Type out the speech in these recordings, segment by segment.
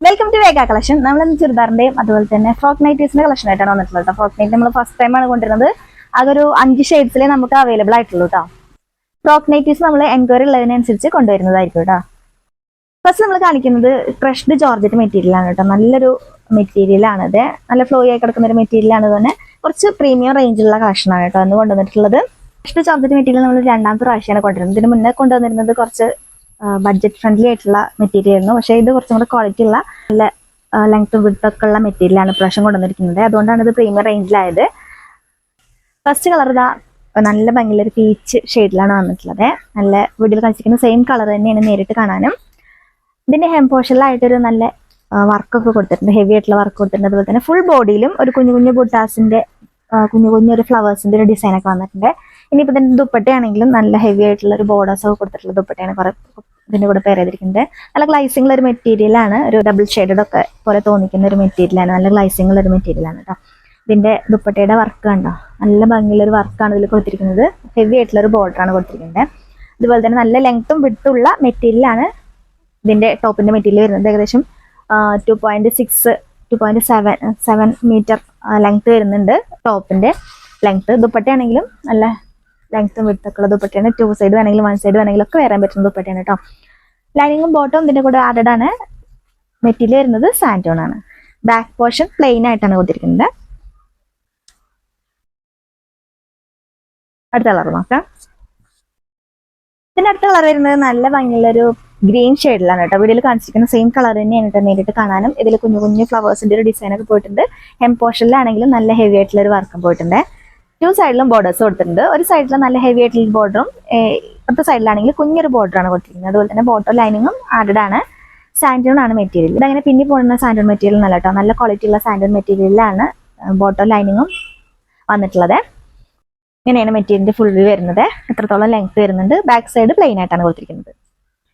Welcome to വേഗ collection. നമ്മൾ ചുരിദാറിന്റെയും അതുപോലെ തന്നെ ഫ്രോക്ക് നൈറ്റീസിന്റെ കളക്ഷൻ ആയിട്ടാണ് വന്നിട്ടുള്ളത്. ഫ്രോക്ക് നൈറ്റ് നമ്മൾ ഫസ്റ്റ് ടൈമാണ് കൊണ്ടുവരുന്നത്. അതൊരു 5 ഷെയ്ഡ്സിലേ നമുക്ക് അവൈലബിൾ ആയിട്ടുള്ളൂ കേട്ടോ. ഫ്രോക്ക് നൈറ്റീസ് നമ്മൾ എൻക്വയറി ഉള്ളതിനനുസരിച്ച് കൊണ്ടുവരുന്നതായിരിക്കും കേട്ടോ. ഫസ്റ്റ് നമ്മൾ കാണിക്കുന്നത് ക്രഷ്ഡ് ജോർജറ്റ് മെറ്റീരിയൽ ആണ് കേട്ടോ. നല്ലൊരു മെറ്റീരിയൽ ആണിത്. നല്ല ഫ്ലോയി ആയി കിടക്കുന്ന ഒരു മെറ്റീരിയൽ ആണ്. തന്നെ കുറച്ച് പ്രീമിയം റേഞ്ചിലുള്ള കളക്ഷൻ ആണ് കേട്ടോ എന്ന് കൊണ്ടുവന്നിട്ടുള്ളത്. ക്രഷ്ഡ് ജോർജറ്റ് മെറ്റീരിയൽ നമ്മൾ രണ്ടാമത്തെ പ്രാവശ്യമാണ് കൊണ്ടുവരുന്നത്. ഇതിന് മുന്നേ കൊണ്ടുവന്നിരുന്നത് കുറച്ച് ബഡ്ജറ്റ് ഫ്രണ്ട്ലി ആയിട്ടുള്ള മെറ്റീരിയൽ ആയിരുന്നു. പക്ഷേ ഇത് കുറച്ചും കൂടെ ക്വാളിറ്റി ഉള്ള നല്ല ലെങ്ത്തും വിഡ്ത്തൊക്കെ ഉള്ള മെറ്റീരിയലാണ് പ്രാവശ്യം കൊണ്ടുവന്നിരിക്കുന്നത്. അതുകൊണ്ടാണ് ഇത് പ്രീമിയം റേഞ്ചിലായത്. ഫസ്റ്റ് കളർ ഇതാ നല്ല ഭംഗിയുള്ളൊരു പീച്ച് ഷെയ്ഡിലാണ് വന്നിട്ടുള്ളത്. നല്ല വീഡിയോയിൽ കളിച്ചിരിക്കുന്ന സെയിം കളർ തന്നെയാണ് നേരിട്ട് കാണാനും. ഇതിന്റെ ഹെം പോർഷനിലായിട്ടൊരു നല്ല വർക്കൊക്കെ കൊടുത്തിട്ടുണ്ട്, ഹെവി ആയിട്ടുള്ള വർക്ക് കൊടുത്തിട്ടുണ്ട്. അതുപോലെ തന്നെ ഫുൾ ബോഡിയിലും ഒരു കുഞ്ഞു കുഞ്ഞു ബുട്ടാസിന്റെ കുഞ്ഞു ഫ്ലവേഴ്സിന്റെ ഒരു ഡിസൈനൊക്കെ വന്നിട്ടുണ്ട്. ഇനിയിപ്പോൾ ഇതിന്റെ ദുപ്പട്ടയാണെങ്കിലും നല്ല ഹെവി ആയിട്ടുള്ള ഒരു ബോർഡേഴ്സ് ഒക്കെ കൊടുത്തിട്ടുള്ള ദുപ്പട്ടയാണ് കുറെ ഇതിന്റെ കൂടെ പേര് ചെയ്തിരിക്കുന്നത്. നല്ല ഗ്ലൈസിംഗ് ഒരു മെറ്റീരിയലാണ്. ഒരു ഡബിൾ ഷെയ്ഡഡ് ഒക്കെ പോലെ തോന്നിക്കുന്ന ഒരു മെറ്റീരിയലാണ്. നല്ല ഗ്ലൈസിംഗ് ഒരു മെറ്റീരിയലാണ് കേട്ടോ. ഇതിന്റെ ദുപ്പട്ടയുടെ വർക്ക് കണ്ടോ, നല്ല ഭംഗിയുള്ള ഒരു വർക്കാണ് ഇതിൽ കൊടുത്തിരിക്കുന്നത്. ഹെവി ആയിട്ടുള്ള ഒരു ബോർഡറാണ് കൊടുത്തിരിക്കുന്നത്. അതുപോലെ തന്നെ നല്ല ലെങ്ത്തും വിഡ്ത്തുള്ള മെറ്റീരിയലാണ് ഇതിന്റെ ടോപ്പിന്റെ മെറ്റീരിയൽ വരുന്നത്. ഏകദേശം 2.7 മീറ്റർ ലെങ്ത് വരുന്നുണ്ട് ടോപ്പിന്റെ ലെങ്ത്. ദുപ്പട്ടയാണെങ്കിലും നല്ല ലെങ്ത്തും വിഡ്ത്തൊക്കെയുള്ള ദുപ്പട്ടയാണ്. 2 സൈഡ് വേണമെങ്കിലും 1 സൈഡ് വേണമെങ്കിലും ഒക്കെ വരാൻ പറ്റുന്ന ദുപ്പട്ടയാണ് കേട്ടോ. ലൈനിങ്ങും ബോട്ടവും ഇതിന്റെ കൂടെ ആഡഡ് ആണ്. മെറ്റീരിയൽ വരുന്നത് സാൻറ്റോൺ ആണ്. ബാക്ക് പോർഷൻ പ്ലെയിൻ ആയിട്ടാണ് കൊടുത്തിരിക്കുന്നത്. അടുത്ത കളർ നോക്കാം. ഇതിന്റെ അടുത്ത കളർ വരുന്നത് നല്ല ഭംഗിയുള്ളൊരു ഗ്രീൻ ഷെയ്ഡിലാണ് കേട്ടോ. വീഡിയോയിൽ കാണിച്ചിരിക്കുന്ന സെയിം കളർ തന്നെയാണ് കേട്ടോ നേരിട്ട് കാണാനും. ഇതിൽ കുഞ്ഞു കുഞ്ഞു ഫ്ലവേഴ്സിന്റെ ഒരു ഡിസൈൻ ഒക്കെ പോയിട്ടുണ്ട്. ഹെം പോർഷനിലാണെങ്കിലും നല്ല ഹെവി ആയിട്ടുള്ള ഒരു വർക്കും പോയിട്ടുണ്ട്. 2 സൈഡിലും ബോർഡേഴ്സ് കൊടുത്തിട്ടുണ്ട്. ഒരു സൈഡിൽ നല്ല ഹെവി ആയിട്ടുള്ള ബോർഡറും അടുത്ത സൈഡിലാണെങ്കിൽ കുഞ്ഞൊരു ബോർഡറാണ് കൊടുത്തിരിക്കുന്നത്. അതുപോലെ തന്നെ ബോട്ടം ലൈനിങ്ങും ആഡഡ് ആണ്. സാൻറ്റോൺ ആണ് മെറ്റീരിയൽ. ഇതങ്ങനെ പിന്നെ പോകുന്ന സാൻറ്റോൺ മെറ്റീരിയൽ നല്ല കേട്ടോ. നല്ല ക്വാളിറ്റി ഉള്ള സാൻറ്റോൺ മെറ്റീരിയലാണ് ബോട്ടം ലൈനിങ്ങും വന്നിട്ടുള്ളത്. ഇങ്ങനെയാണ് മെറ്റീരിയലിന്റെ ഫുൾ വ്യൂ വരുന്നത്. എത്രത്തോളം ലെങ്ത് വരുന്നുണ്ട്. ബാക്ക് സൈഡ് പ്ലെയിൻ ആയിട്ടാണ് കൊടുത്തിരിക്കുന്നത്.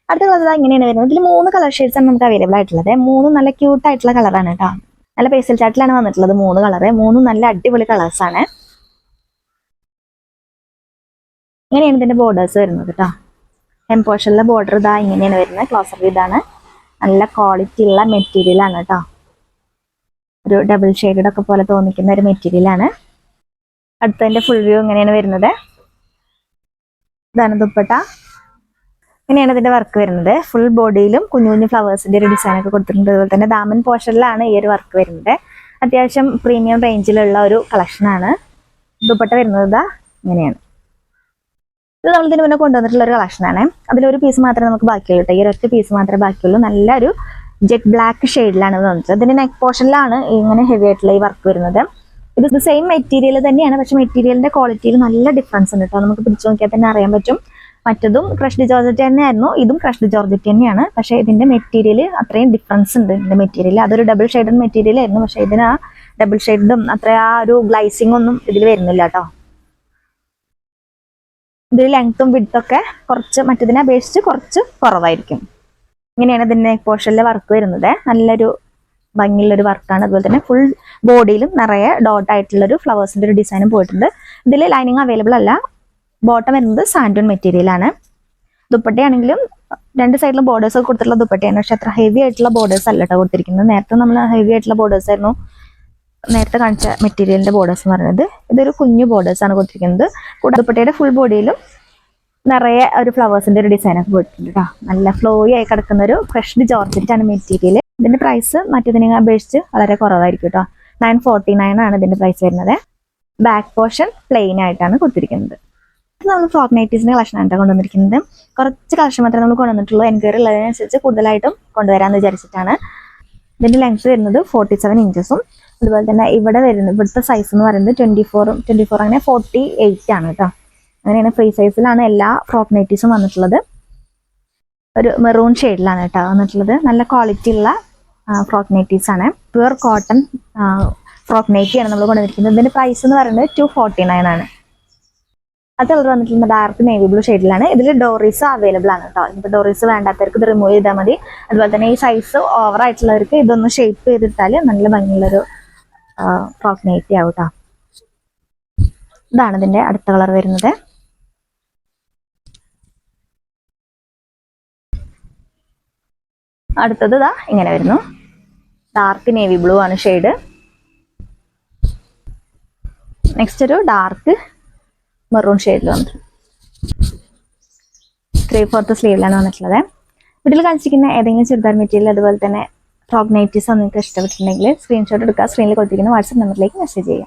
അടുത്ത കളർ ഇങ്ങനെയാണ് വരുന്നത്. ഇതിൽ 3 കളർ ഷെയ്ഡ്സ് ആണ് നമുക്ക് അവൈലബിൾ ആയിട്ടുള്ളത്. 3 നല്ല ക്യൂട്ട് ആയിട്ടുള്ള കളറാണ് കേട്ടോ. നല്ല പേസ്റ്റൽ ചാർട്ടിലാണ് വന്നിട്ടുള്ളത് 3 കളർ. 3 നല്ല അടിപൊളി കളേഴ്സ് ആണ്. ഇങ്ങനെയാണ് ഇതിന്റെ ബോർഡേഴ്സ് വരുന്നത് കേട്ടോ. ഹെം പോർഷനിലെ ബോർഡർ ഇതാ ഇങ്ങനെയാണ് വരുന്നത്. ക്ലോസർ ഇതാണ്. നല്ല ക്വാളിറ്റി ഉള്ള മെറ്റീരിയൽ ആണ് കേട്ടോ. ഒരു ഡബിൾ ഷെയ്ഡഡ് ഒക്കെ പോലെ തോന്നിക്കുന്ന ഒരു മെറ്റീരിയൽ ആണ്. അടുത്തതിന്റെ ഫുൾ വ്യൂ ഇങ്ങനെയാണ് വരുന്നത്. ഇതാണ് ദുപ്പട്ട. ഇങ്ങനെയാണ് ഇതിന്റെ വർക്ക് വരുന്നത്. ഫുൾ ബോഡിയിലും കുഞ്ഞു കുഞ്ഞു ഫ്ലവേഴ്സിന്റെ ഒരു ഡിസൈൻ ഒക്കെ കൊടുത്തിട്ടുണ്ട്. അതുപോലെ തന്നെ ദാമൻ പോർഷനിലാണ് ഈ ഒരു വർക്ക് വരുന്നത്. അത്യാവശ്യം പ്രീമിയം റേഞ്ചിലുള്ള ഒരു കളക്ഷൻ ആണ്. ദുപ്പട്ട വരുന്നത് ഇതാ ഇങ്ങനെയാണ്. ഇത് നമ്മൾ ഇതിന് മുന്നേ കൊണ്ടുവന്നിട്ടുള്ള ഒരു കളക്ഷൻ ആണ്. അതിലൊരു പീസ് മാത്രമേ നമുക്ക് ബാക്കിയുള്ളൂ കേട്ടോ. ഈ ഒരൊറ്റ പീസ് മാത്രമേ ബാക്കിയുള്ളൂ. നല്ലൊരു ജെറ്റ് ബ്ലാക്ക് ഷെയ്ഡിലാണ് ഇത് വന്നിട്ടുള്ളത്. ഇതിന്റെ നെക്ക് പോർഷനിലാണ് ഇങ്ങനെ ഹെവി ആയിട്ടുള്ള ഈ വർക്ക് വരുന്നത്. ഇത് സെയിം മെറ്റീരിയൽ തന്നെയാണ്. പക്ഷെ മെറ്റീരിയലിന്റെ ക്വാളിറ്റിയിൽ നല്ല ഡിഫറൻസ് ഉണ്ട് കേട്ടോ. നമുക്ക് പിടിച്ചു നോക്കിയാൽ തന്നെ അറിയാൻ പറ്റും. മറ്റതും ക്രഷ്ഡ് ജോർജറ്റ് തന്നെയായിരുന്നു, ഇതും ക്രഷ്ഡ് ജോർജറ്റ് തന്നെയാണ്. പക്ഷെ ഇതിന്റെ മെറ്റീരിയൽ അത്രയും ഡിഫറൻസ് ഉണ്ട്. ഇതിന്റെ മെറ്റീരിയൽ അതൊരു ഡബിൾ ഷെയ്ഡഡ് മെറ്റീരിയൽ ആയിരുന്നു. പക്ഷെ ഇതിന് ആ ഡബിൾ ഷെയ്ഡും അത്ര ആ ഒരു ഗ്ലൈസിംഗ് ഒന്നും ഇതിൽ വരുന്നില്ല കേട്ടോ. ഇതിൽ ലെങ്ത്തും വിഡ്ത്തൊക്കെ കുറച്ച് മറ്റതിനെ അപേക്ഷിച്ച് കുറച്ച് കുറവായിരിക്കും. ഇങ്ങനെയാണ് ഇതിന്റെ പോർഷനിലെ വർക്ക് വരുന്നത്. നല്ലൊരു ഭംഗിയുള്ളൊരു വർക്കാണ്. അതുപോലെ തന്നെ ഫുൾ ബോഡിയിലും നിറയെ ഡോട്ട് ആയിട്ടുള്ളൊരു ഫ്ലവേഴ്സിന്റെ ഒരു ഡിസൈനും പോയിട്ടുണ്ട്. ഇതിൽ ലൈനിങ് അവൈലബിൾ അല്ല. ബോട്ടം വരുന്നത് സാൻറ്റോൺ മെറ്റീരിയൽ ആണ്. ദുപ്പട്ടയാണെങ്കിലും 2 സൈഡിലും ബോർഡേഴ്സ് ഒക്കെ കൊടുത്തിട്ടുള്ള ദുപ്പട്ടയാണ്. പക്ഷെ അത്ര ഹെവി ആയിട്ടുള്ള ബോർഡേഴ്സ് അല്ല കേട്ടോ കൊടുത്തിരിക്കുന്നത്. നേരത്തെ നമ്മൾ ഹെവി ആയിട്ടുള്ള ബോർഡേഴ്സ് ആയിരുന്നു നേരത്തെ കാണിച്ച മെറ്റീരിയലിന്റെ ബോർഡേഴ്സ് എന്ന് പറയുന്നത്. ഇതൊരു കുഞ്ഞു ബോർഡേഴ്സ് ആണ് കൊടുത്തിരിക്കുന്നത്. കൂടെ ദുപ്പട്ടയുടെ ഫുൾ ബോഡിയിലും നിറയെ ഒരു ഫ്ലവേഴ്സിന്റെ ഒരു ഡിസൈൻ ഒക്കെ പോയിട്ടുണ്ട് കേട്ടോ. നല്ല ഫ്ലോയി ആയി കിടക്കുന്ന ഒരു ക്രഷ്ഡ് ജോർജറ്റ് ആണ് മെറ്റീരിയൽ. ഇതിന്റെ പ്രൈസ് മറ്റേതിനെ അപേക്ഷിച്ച് വളരെ കുറവായിരിക്കും കേട്ടോ. 949 ആണ് ഇതിന്റെ പ്രൈസ് വരുന്നത്. ബാക്ക് പോർഷൻ പ്ലെയിൻ ആയിട്ടാണ് കൊടുത്തിരിക്കുന്നത്. നമ്മൾ ഫ്രോക്ക് നൈറ്റീസിന്റെ കളക്ഷൻ ആണ് കൊണ്ടുവന്നിരിക്കുന്നത്. കുറച്ച് കളക്ഷൻ മാത്രമേ നമ്മൾ കൊണ്ടുവന്നിട്ടുള്ളൂ. എൻക്വയറി ഉള്ളതിനനുസരിച്ച് കൂടുതലായിട്ടും കൊണ്ടുവരാമെന്ന് വിചാരിച്ചിട്ടാണ്. ഇതിന്റെ ലെങ്ത് വരുന്നത് 47 ഇഞ്ചസും അതുപോലെ തന്നെ ഇവിടുത്തെ സൈസ് എന്ന് പറയുന്നത് 24 അങ്ങനെ 48 ആണ് കേട്ടോ. അങ്ങനെയാണ് ഫ്രീ സൈസിലാണ് എല്ലാ ഫ്രോക്ക് നൈറ്റീസും വന്നിട്ടുള്ളത്. ഒരു മെറൂൺ ഷെയ്ഡിലാണ് കേട്ടോ വന്നിട്ടുള്ളത്. നല്ല ക്വാളിറ്റി ഉള്ള ഫ്രോക്ക് നൈറ്റീസ് ആണ്. പ്യുവർ കോട്ടൺ ഫ്രോക്ക് നൈറ്റിയാണ് നമ്മൾ കൊണ്ടുവന്നിരിക്കുന്നത്. ഇതിന്റെ പ്രൈസ് എന്ന് പറയുന്നത് 249 ആണ്. അത് കളർ വന്നിട്ടുള്ള ഡാർക്ക് നേവി ബ്ലൂ ഷെയ്ഡിലാണ്. ഇതിൽ ഡോറീസ് അവൈലബിൾ ആണ് കേട്ടോ. ഇപ്പോൾ ഡോറീസ് വേണ്ടാത്തവർക്ക് ഇത് റിമൂവ് ചെയ്താൽ മതി. അതുപോലെ തന്നെ ഈ സൈസ് ഓവർ ആയിട്ടുള്ളവർക്ക് ഇതൊന്ന് ഷേപ്പ് ചെയ്തിട്ടാൽ നല്ല ഭംഗിയുള്ളൊരു ഫ്രോക്ക് നൈറ്റി ആവും കേട്ടോ. ഇതാണ് ഇതിന്റെ അടുത്ത കളർ വരുന്നത്. അടുത്തത് ഇതാ ഇങ്ങനെ വരുന്നു. ഡാർക്ക് നേവി ബ്ലൂ ആണ് ഷെയ്ഡ്. നെക്സ്റ്റ് ഒരു ഡാർക്ക് മെറൂൺ ഷെയ്ഡിൽ വന്നിട്ട് 3/4 സ്ലീവിലാണ് വന്നിട്ടുള്ളത്. വീട്ടിൽ കാണിച്ചിരിക്കുന്ന ഏതെങ്കിലും ചുരിദാർ മെറ്റീരിയൽ അതുപോലെ തന്നെ ഫ്രോക്ക് നൈറ്റീസോ നിങ്ങൾക്ക് ഇഷ്ടപ്പെട്ടിട്ടുണ്ടെങ്കിൽ സ്ക്രീൻഷോട്ട് എടുക്കുക. സ്ക്രീനിൽ കൊടുത്തിരിക്കുന്ന വാട്സ്ആപ്പ് നമ്പറിലേക്ക് മെസ്സേജ് ചെയ്യുക.